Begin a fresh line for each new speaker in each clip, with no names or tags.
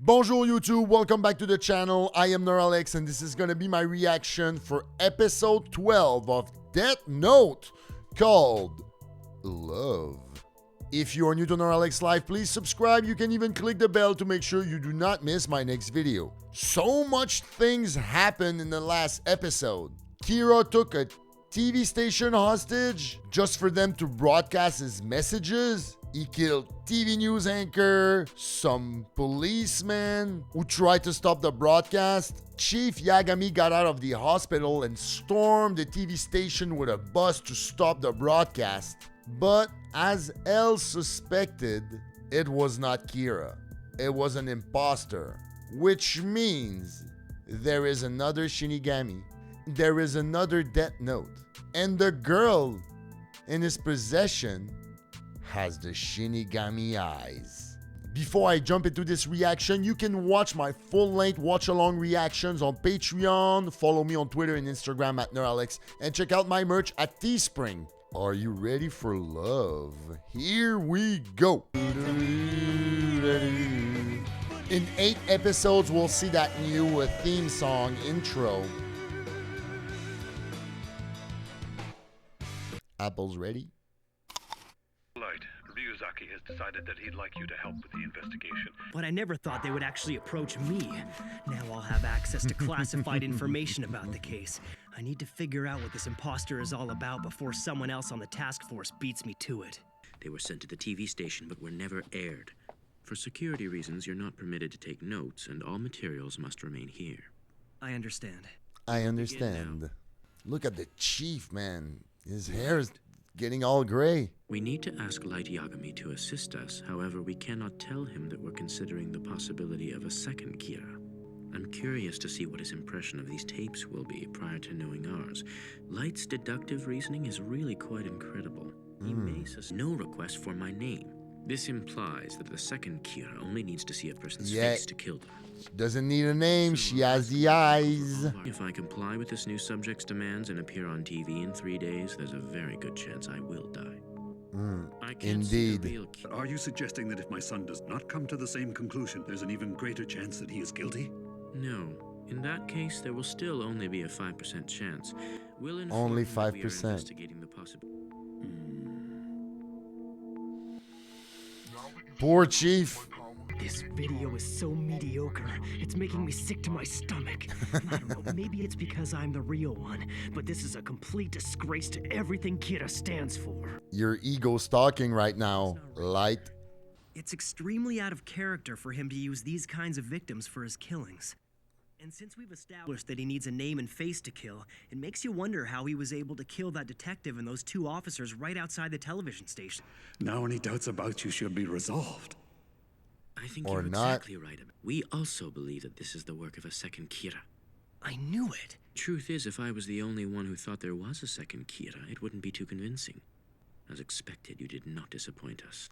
Bonjour YouTube, welcome back to the channel. I am Neuralex and this is going to be my reaction for episode 12 of Death Note called Love. If you are new to Neuralex Live, please subscribe. You can even click the bell to make sure you do not miss my next video. So much things happened in the last episode. Kira took a TV station hostage just for them to broadcast his messages. He killed TV news anchor, some policemen who tried to stop the broadcast. Chief Yagami got out of the hospital and stormed the TV station with a bus to stop the broadcast. But as L suspected, it was not Kira. It was an impostor, which means there is another Shinigami. There is another Death Note. And the girl in his possession has the Shinigami eyes. Before I jump into this reaction, you can watch my full-length watch-along reactions on Patreon, follow me on Twitter and Instagram at Neuralex, and check out my merch at Teespring. Are you ready for love? Here we go! In 8 episodes, we'll see that new theme song intro. Apples ready?
Ryuzaki has decided that he'd like you to help with the investigation.
But I never thought they would actually approach me. Now I'll have access to classified information about the case. I need to figure out what this imposter is all about before someone else on the task force beats me to it.
They were sent to the TV station but were never aired. For security reasons, you're not permitted to take notes, and all materials must remain here.
I understand.
I understand. Look at the chief, man. His hair is getting all gray.
We need to ask Light Yagami to assist us. However, we cannot tell him that we're considering the possibility of a second Kira. I'm curious to see what his impression of these tapes will be prior to knowing ours. Light's deductive reasoning is really quite incredible. He may no request for my name. This implies that the second Kira only needs to see a person's face to kill them.
Doesn't need a name, she has the eyes.
If I comply with this new subject's demands and appear on TV in 3 days, there's a very good chance I will die. I can't see the real
But are you suggesting that if my son does not come to the same conclusion, there's an even greater chance that he is guilty?
No. In that case, there will still only be a 5% chance. We'll inform
Only
him that we are
5%.
investigating the possible.
Poor chief.
This video is so mediocre, it's making me sick to my stomach. I don't know, maybe it's because I'm the real one, but this is a complete disgrace to everything Kira stands for.
Your ego's talking right now, Light.
It's extremely out of character for him to use these kinds of victims for his killings. And since we've established that he needs a name and face to kill, it makes you wonder how he was able to kill that detective and those 2 officers right outside the television station.
Now any doubts about you should be resolved.
I think
Or
you're
not.
exactly right. We also believe that this is the work of a second Kira.
I knew it.
Truth is, if I was the only one who thought there was a second Kira, it wouldn't be too convincing. As expected, you did not disappoint us.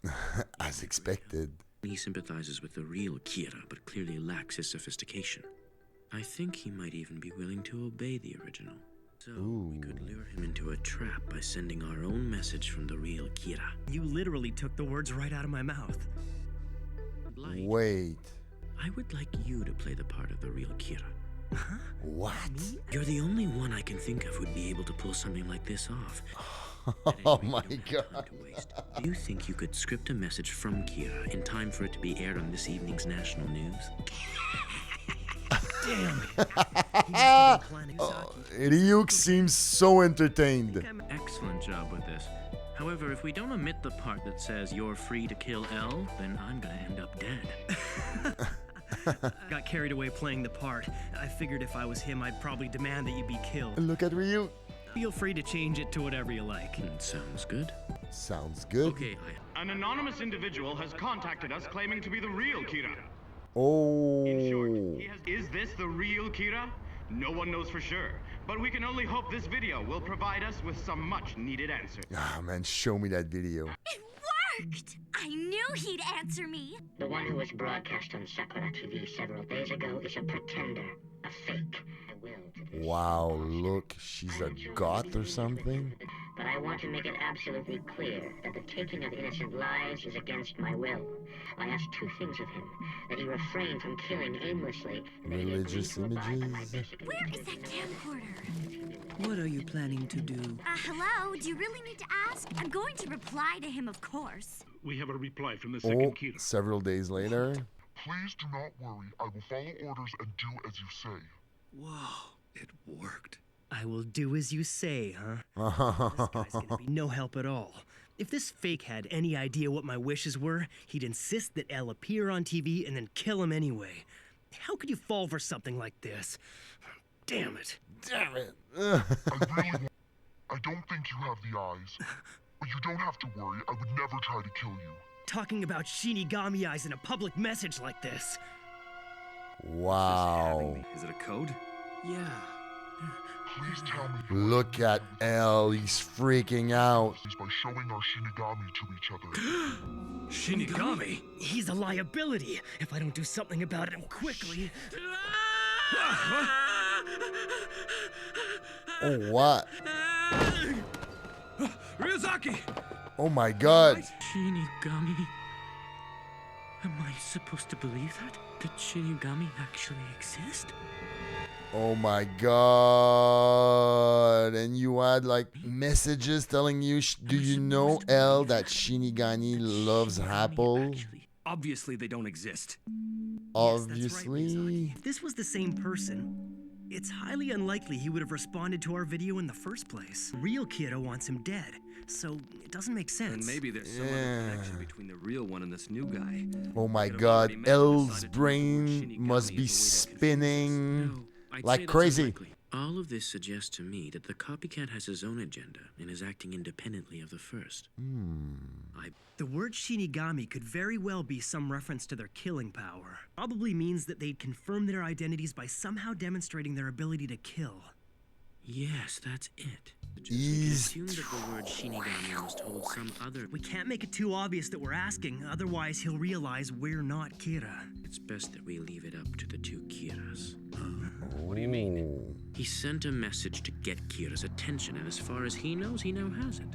As expected.
He sympathizes with the real Kira, but clearly lacks his sophistication. I think he might even be willing to obey the original. So we could lure him into a trap by sending our own message from the real Kira.
You literally took the words right out of my mouth.
Light,
Wait.
I would like you to play the part of the real Kira.
Huh?
What?
You're the only one I can think of who'd be able to pull something like this off.
Oh my God.
Do you think you could script a message from Kira in time for it to be aired on this evening's national news?
Damn it.
Ryuk seems so entertained.
Excellent job with this. However, if we don't omit the part that says you're free to kill L, then I'm gonna end up dead.
Got carried away playing the part. I figured if I was him, I'd probably demand that you be killed.
Look at Ryuk.
Feel free to change it to whatever you like.
Sounds good.
Sounds good.
Okay,
An anonymous individual has contacted us claiming to be the real Kira.
Oh.
In short, is this the real Kira? No one knows for sure, but we can only hope this video will provide us with some much needed answers.
Ah, man, show me that video.
It worked! I knew he'd answer me.
The one who was broadcast on Sakura TV several days ago is a pretender, a fake. I will to this.
Wow, look, she's a goth or something.
But I want to make it absolutely clear that the taking of innocent lives is against my will. I ask two things of him: that he refrain from killing aimlessly, and that he agree
Religious
to abide by my
images.
basic
Where is that camcorder?
What are you planning to do?
Hello? Do you really need to ask? I'm going to reply to him, of course.
We have a reply from the
Oh,
second Kira.
several days later.
Please do not worry. I will follow orders and do as you say.
Whoa, it worked.
I will do as you say, huh? This guy's gonna be no help at all. If this fake had any idea what my wishes were, he'd insist that Elle appear on TV and then kill him anyway. How could you fall for something like this? Damn it.
Damn it.
I don't think you have the eyes. But you don't have to worry. I would never try to kill you.
Talking about Shinigami eyes in a public message like this.
Wow.
Is it a code?
Yeah.
Please tell me.
Look at Elle. He's freaking out.
By showing our Shinigami to each other.
Shinigami?
He's a liability. If I don't do something about him quickly.
Oh, what?
Ryuzaki!
Oh my god.
Shinigami? Am I supposed to believe that? That Shinigami actually exist?
Oh my god. And you had like messages telling you, do you know, Elle, that Shinigami loves Apple?
Obviously they don't exist.
Obviously.
If this was the same person, it's highly unlikely he would have responded to our video in the first place. Real Kira wants him dead, so it doesn't make sense.
And maybe there's some other connection between the real one and this new guy.
Oh my
Could've
god.
already met and
Elle's
decided to
brain
report Shinigami
must
in
be
the way that
spinning
No, I'd say
like
that's
crazy.
unlikely. All of this suggests to me that the copycat has his own agenda and is acting independently of the first.
The word Shinigami could very well be some reference to their killing power. Probably means that they'd confirm their identities by somehow demonstrating their ability to kill.
Yes, that's it. We can
He's
assume that the word Shinigami must hold some other...
We can't make it too obvious that we're asking, otherwise he'll realize we're not Kira.
It's best that we leave it up to the two Kiras.
What do you mean?
He sent a message to get Kira's attention, and as far as he knows, he now has it.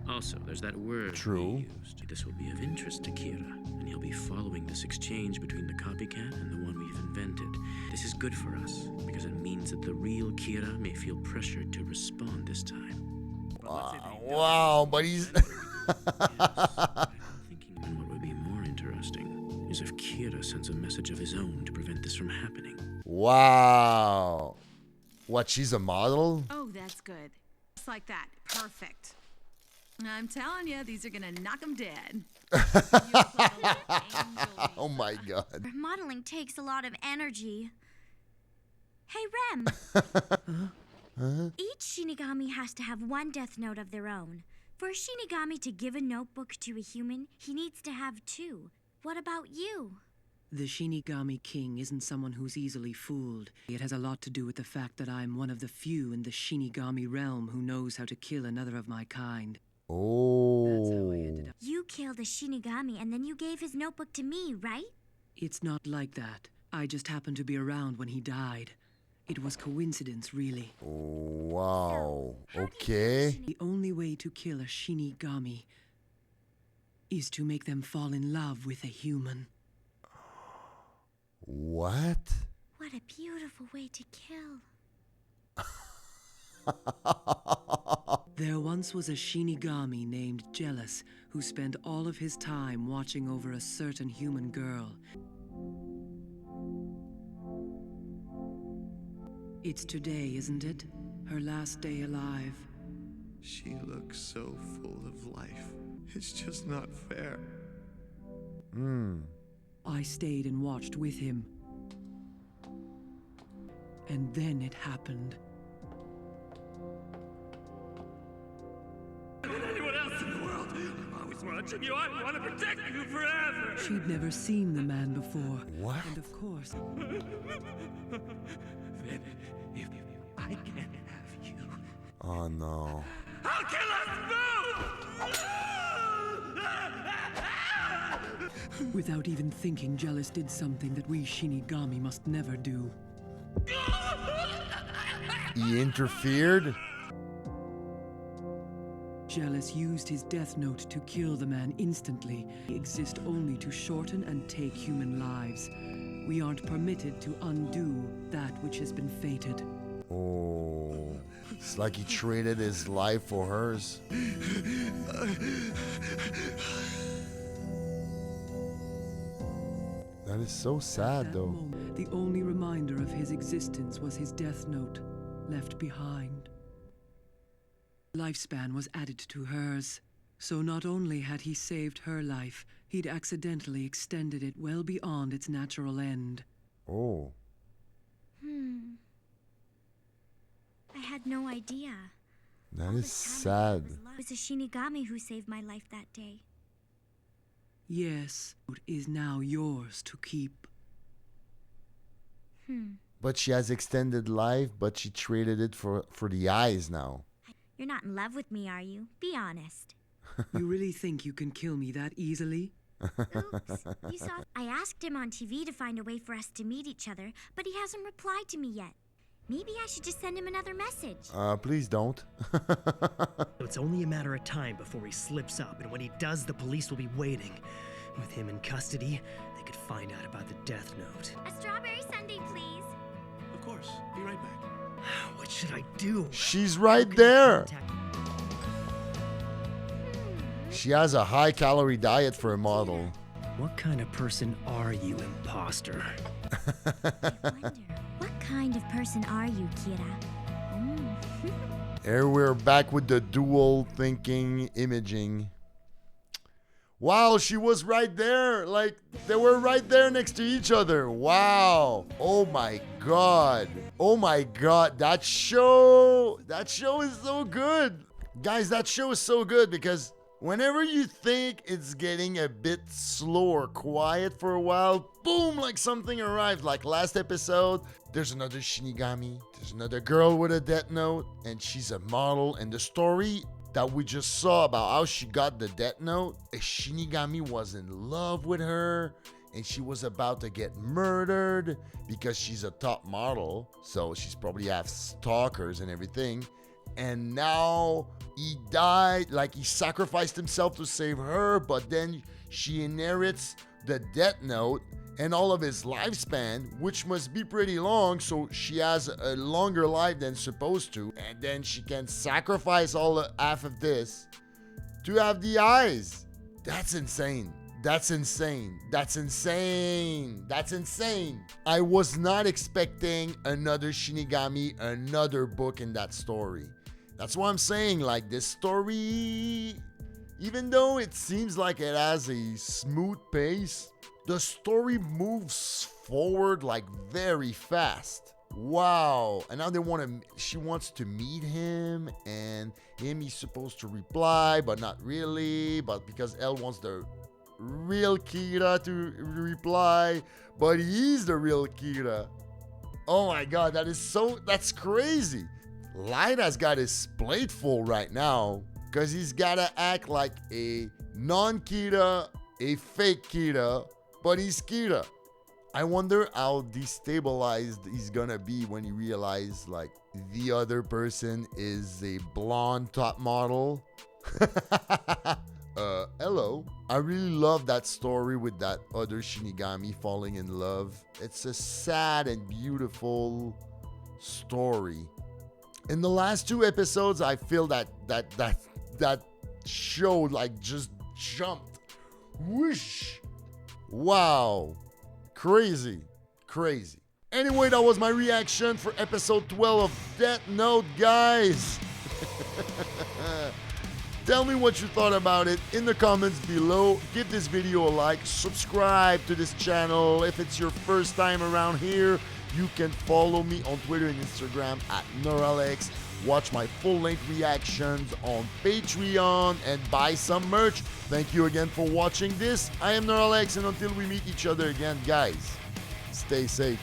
Also, there's that word
True.
he used. This will be of interest to Kira, and he'll be following this exchange between the copycat and the one we've invented. This is good for us, because it means that the real Kira may feel pressured to respond this time.
wow, but he's
And what would be more interesting is if Kira sends a message of his own to prevent this from happening.
wow. What, she's a model?
Oh, that's good. Just like that. Perfect. I'm telling you, these are gonna knock them dead.
Oh my god.
Modeling takes a lot of energy. Hey, Rem. Each Shinigami has to have one death note of their own. For a Shinigami to give a notebook to a human, he needs to have two. What about you?
The Shinigami King isn't someone who's easily fooled. It has a lot to do with the fact that I'm one of the few in the Shinigami realm who knows how to kill another of my kind. That's how I ended
Oh.
up.
You killed a Shinigami and then you gave his notebook to me, right?
It's not like that. I just happened to be around when he died. It was coincidence, really.
Wow. Okay.
The only way to kill a Shinigami is to make them fall in love with a human.
What?
What a beautiful way to kill.
There once was a Shinigami named Jealous who spent all of his time watching over a certain human girl. It's today, isn't it? Her last day alive.
She looks so full of life. It's just not fair.
I stayed and watched with him. And then it happened.
Than anyone else in the world. I'm always watching you. I want to protect you forever.
She'd never seen the man before.
What?
And of course,
Then, if I can't have you,
Oh no.
I'll kill us both!
without even thinking, Jealous did something that we Shinigami must never do.
He interfered?
Jealous used his death note to kill the man instantly. They exist only to shorten and take human lives. We aren't permitted to undo that which has been fated.
Oh, it's like he traded his life for hers. That is so sad,
At that
though.
moment, the only reminder of his existence was his death note, left behind. Lifespan was added to hers, so not only had he saved her life, he'd accidentally extended it well beyond its natural end.
Oh.
I had no idea.
That is sad.
It was a Shinigami who saved my life that day.
Yes, it is now yours to keep.
But she has extended life, but she traded it for the eyes now.
You're not in love with me, are you? Be honest.
You really think you can kill me that easily?
Oops. You saw. I asked him on TV to find a way for us to meet each other, but he hasn't replied to me yet. Maybe I should just send him another message.
Please don't.
It's only a matter of time before he slips up, and when he does, the police will be waiting. With him in custody, they could find out about the death note.
A strawberry sundae, please.
Of course. Be right back.
What should I do?
She's right there. She has a high-calorie diet for a model.
What kind of person are you, impostor?
I wonder, what kind of person are you, Kira?
Here we're back with the dual thinking imaging. Wow, she was right there. Like, they were right there next to each other. Wow. Oh my god. Oh my god. That show is so good. Guys, that show is so good because whenever you think it's getting a bit slow or quiet for a while, boom, like something arrived. Like last episode, there's another Shinigami. There's another girl with a death note, and she's a model. And the story that we just saw about how she got the death note, a Shinigami was in love with her, and she was about to get murdered because she's a top model. So she's probably have stalkers and everything. And now he died, like he sacrificed himself to save her, but then she inherits the death note and all of his lifespan, which must be pretty long, so she has a longer life than supposed to, and then she can sacrifice half of this to have the eyes. That's insane. That's insane. That's insane. That's insane. I was not expecting another Shinigami, another book in that story. That's why I'm saying, like, this story, even though it seems like it has a smooth pace, the story moves forward like very fast. Wow. And now she wants to meet him, and he's supposed to reply, but not really, but because Elle wants the real Kira to reply, but he's the real Kira. Oh my god, that's crazy. Light has got his plate full right now because he's got to act like a non-Kira, a fake Kira, but he's Kira. I wonder how destabilized he's gonna be when he realizes like the other person is a blonde top model. Hello. I really love that story with that other Shinigami falling in love. It's a sad and beautiful story. In the last 2 episodes, I feel that show like just jumped. Whoosh. Wow. Crazy. Crazy. Anyway, that was my reaction for episode 12 of Death Note, guys. Tell me what you thought about it in the comments below. Give this video a like. Subscribe to this channel. If it's your first time around here, you can follow me on Twitter and Instagram at Neuralex. Watch my full-length reactions on Patreon and buy some merch. Thank you again for watching this. I am Neuralex, and until we meet each other again, guys, stay safe.